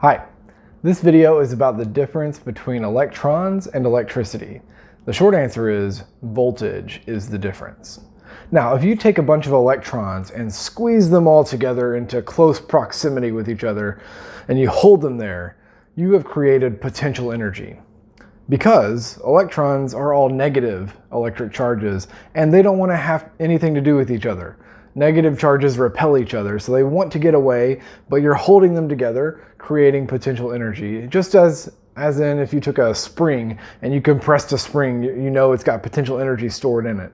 Hi, this video is about the difference between electrons and electricity. The short answer is voltage is the difference. Now, if you take a bunch of electrons and squeeze them all together into close proximity with each other and you hold them there, you have created potential energy. Because electrons are all negative electric charges and they don't want to have anything to do with each other. Negative charges repel each other, so they want to get away, but you're holding them together, creating potential energy. Just as in if you took a spring and you compressed a spring, you know it's got potential energy stored in it.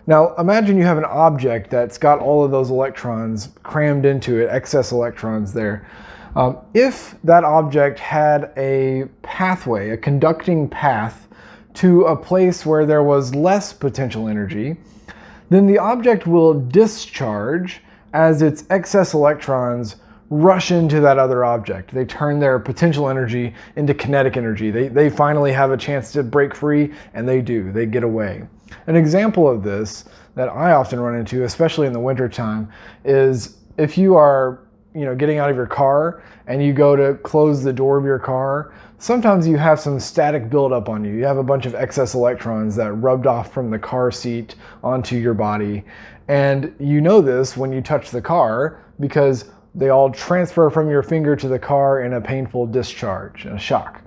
Now imagine you have an object that's got all of those electrons crammed into it, excess electrons there. If that object had a pathway, a conducting path to a place where there was less potential energy, then the object will discharge as its excess electrons rush into that other object. They turn their potential energy into kinetic energy. They finally have a chance to break free, and they do. They get away. An example of this that I often run into, especially in the wintertime, is if you are getting out of your car and you go to close the door of your car, sometimes you have some static buildup on you. You have a bunch of excess electrons that rubbed off from the car seat onto your body. And you know this when you touch the car because they all transfer from your finger to the car in a painful discharge, a shock.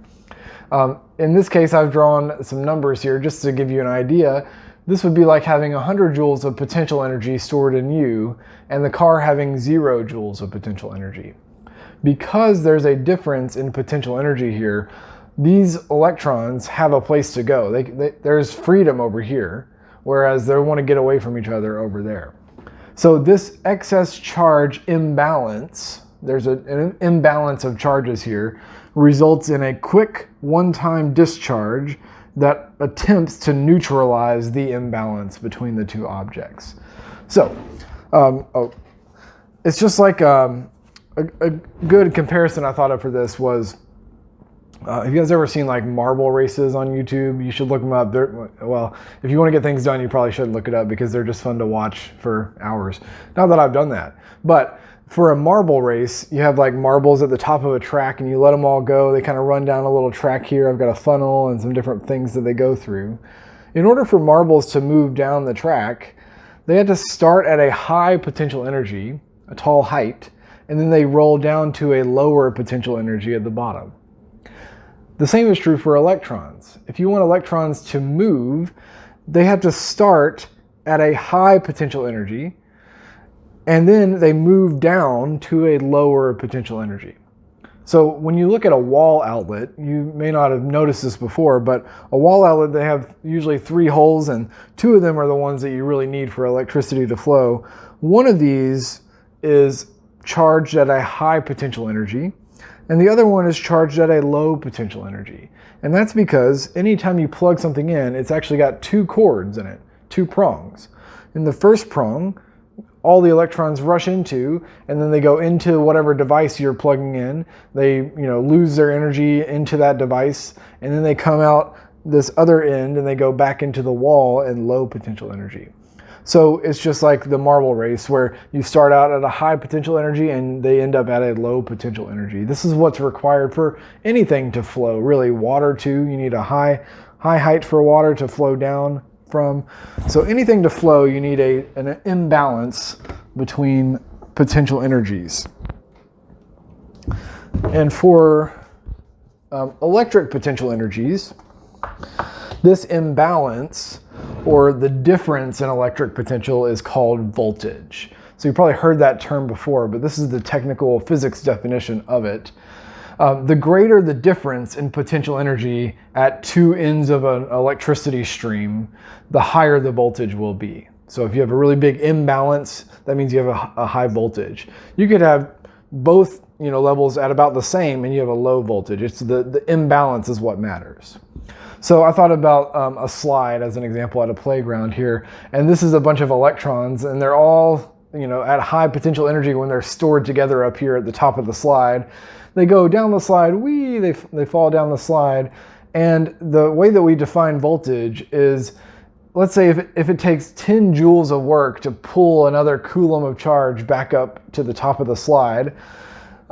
In this case, I've drawn some numbers here just to give you an idea. This would be like having 100 joules of potential energy stored in you and the car having 0 joules of potential energy. Because there's a difference in potential energy here, these electrons have a place to go. There's freedom over here, whereas they want to get away from each other over there. So this excess charge imbalance, there's an imbalance of charges here, results in a quick one-time discharge that attempts to neutralize the imbalance between the two objects. So, it's just like a good comparison I thought of for this was, have you guys ever seen like marble races on YouTube? You should look them up. Well, if you want to get things done, you probably should look it up because they're just fun to watch for hours. Not that I've done that, but for a marble race, you have like marbles at the top of a track and you let them all go. They kind of run down a little track here. I've got a funnel and some different things that they go through. In order for marbles to move down the track, they had to start at a high potential energy, a tall height, and then they roll down to a lower potential energy at the bottom. The same is true for electrons. If you want electrons to move, they have to start at a high potential energy, and then they move down to a lower potential energy. So when you look at a wall outlet, you may not have noticed this before, but a wall outlet, they have usually 3 holes, and 2 of them are the ones that you really need for electricity to flow. One of these is charged at a high potential energy, and the other one is charged at a low potential energy. And that's because anytime you plug something in, it's actually got 2 cords in it, 2 prongs. In the first prong, all the electrons rush into, and then they go into whatever device you're plugging in. They lose their energy into that device, and then they come out this other end and they go back into the wall in low potential energy. So it's just like the marble race where you start out at a high potential energy and they end up at a low potential energy. This is what's required for anything to flow. Really, water too. You need a high height for water to flow down from. So anything to flow, you need an imbalance between potential energies. And for electric potential energies, this imbalance or the difference in electric potential is called voltage. So you've probably heard that term before, but this is the technical physics definition of it. The greater the difference in potential energy at 2 ends of an electricity stream, the higher the voltage will be. So if you have a really big imbalance, that means you have a high voltage. You could have both levels at about the same and you have a low voltage. It's the imbalance is what matters. So I thought about a slide as an example at a playground here, and this is a bunch of electrons, and they're all at high potential energy when they're stored together up here at the top of the slide. They go down the slide, they fall down the slide, and the way that we define voltage is, let's say if it takes 10 joules of work to pull another coulomb of charge back up to the top of the slide,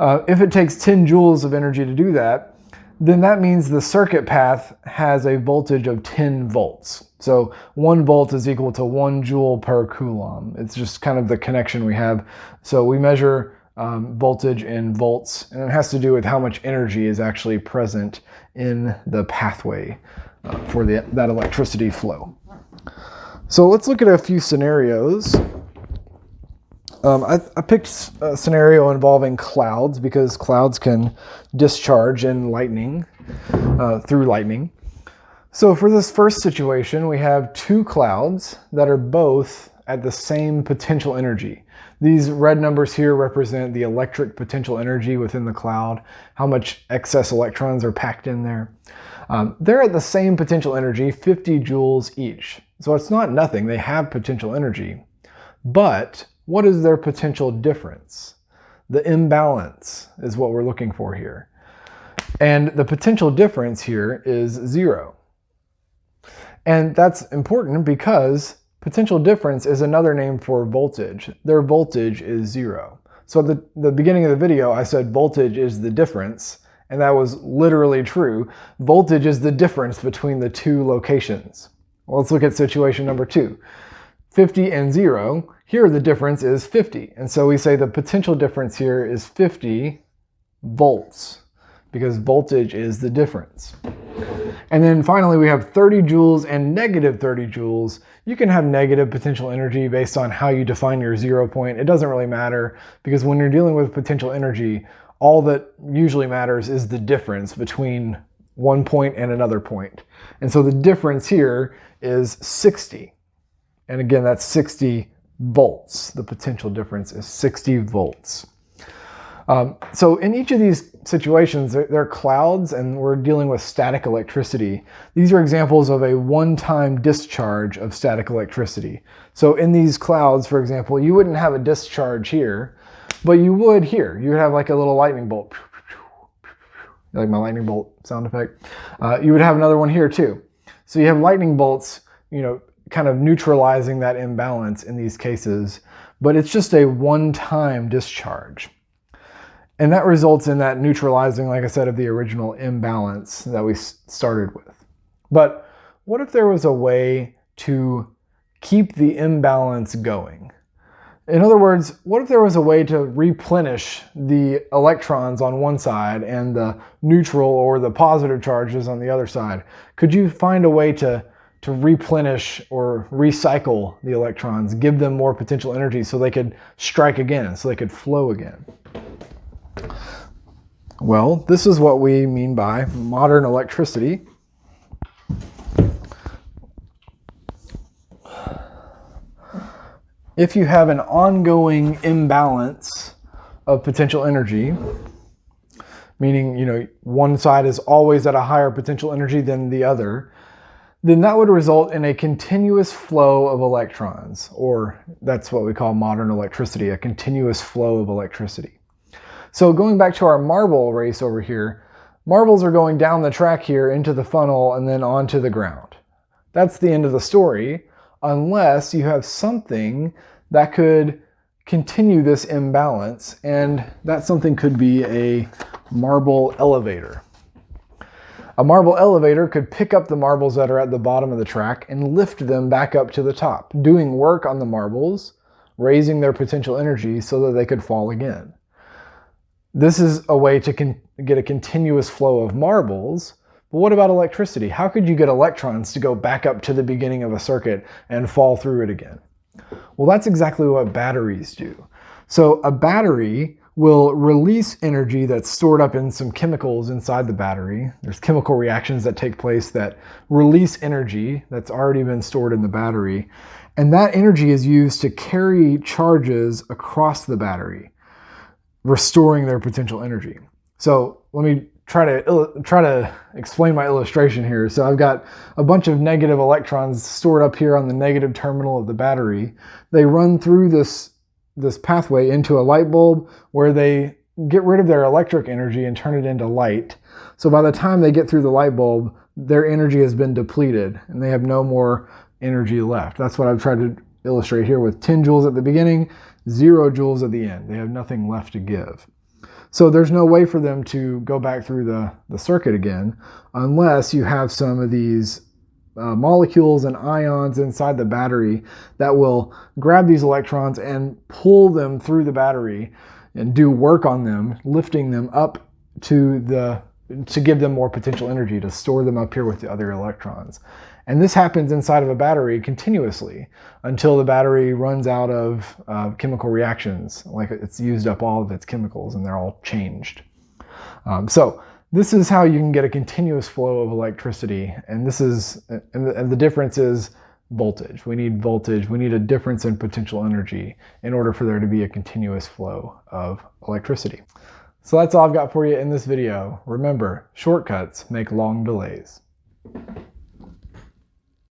If it takes 10 joules of energy to do that, then that means the circuit path has a voltage of 10 volts. So 1 volt is equal to 1 joule per coulomb. It's just kind of the connection we have. So we measure voltage in volts, and it has to do with how much energy is actually present in the pathway for that electricity flow. So let's look at a few scenarios. I picked a scenario involving clouds because clouds can discharge in lightning, through lightning. So for this first situation, we have 2 clouds that are both at the same potential energy. These red numbers here represent the electric potential energy within the cloud, how much excess electrons are packed in there. They're at the same potential energy, 50 joules each. So it's not nothing, they have potential energy. But what is their potential difference? The imbalance is what we're looking for here. And the potential difference here is 0. And that's important because potential difference is another name for voltage. Their voltage is 0. So at the beginning of the video, I said voltage is the difference, and that was literally true. Voltage is the difference between the 2 locations. Well, let's look at situation number 2. 50 and 0, here the difference is 50. And so we say the potential difference here is 50 volts because voltage is the difference. And then finally we have 30 joules and negative 30 joules. You can have negative potential energy based on how you define your 0 point. It doesn't really matter because when you're dealing with potential energy, all that usually matters is the difference between one point and another point. And so the difference here is 60. And again, that's 60 volts. The potential difference is 60 volts. So in each of these situations, they're clouds and we're dealing with static electricity. These are examples of a one-time discharge of static electricity. So in these clouds, for example, you wouldn't have a discharge here, but you would here. You would have like a little lightning bolt. Like my lightning bolt sound effect. You would have another one here too. So you have lightning bolts, kind of neutralizing that imbalance in these cases, but it's just a one-time discharge. And that results in that neutralizing, like I said, of the original imbalance that we started with. But what if there was a way to keep the imbalance going? In other words, what if there was a way to replenish the electrons on one side and the neutral or the positive charges on the other side? Could you find a way to replenish or recycle the electrons, give them more potential energy so they could strike again, so they could flow again? Well, this is what we mean by modern electricity. If you have an ongoing imbalance of potential energy, meaning, one side is always at a higher potential energy than the other, then that would result in a continuous flow of electrons, or that's what we call modern electricity, a continuous flow of electricity. So going back to our marble race over here, marbles are going down the track here into the funnel and then onto the ground. That's the end of the story, unless you have something that could continue this imbalance, and that something could be a marble elevator. A marble elevator could pick up the marbles that are at the bottom of the track and lift them back up to the top, doing work on the marbles, raising their potential energy so that they could fall again. This is a way to get a continuous flow of marbles. But what about electricity? How could you get electrons to go back up to the beginning of a circuit and fall through it again? Well, that's exactly what batteries do. So a battery will release energy that's stored up in some chemicals inside the battery. There's chemical reactions that take place that release energy that's already been stored in the battery. And that energy is used to carry charges across the battery, restoring their potential energy. So let me try to explain my illustration here. So I've got a bunch of negative electrons stored up here on the negative terminal of the battery. They run through this pathway into a light bulb where they get rid of their electric energy and turn it into light. So by the time they get through the light bulb, their energy has been depleted and they have no more energy left. That's what I've tried to illustrate here with 10 joules at the beginning, 0 joules at the end. They have nothing left to give. So there's no way for them to go back through the circuit again unless you have some of these molecules and ions inside the battery that will grab these electrons and pull them through the battery and do work on them, lifting them up to give them more potential energy, to store them up here with the other electrons. And this happens inside of a battery continuously until the battery runs out of chemical reactions, like it's used up all of its chemicals and they're all changed. So this is how you can get a continuous flow of electricity, and the difference is voltage. We need voltage. We need a difference in potential energy in order for there to be a continuous flow of electricity. So that's all I've got for you in this video. Remember, shortcuts make long delays.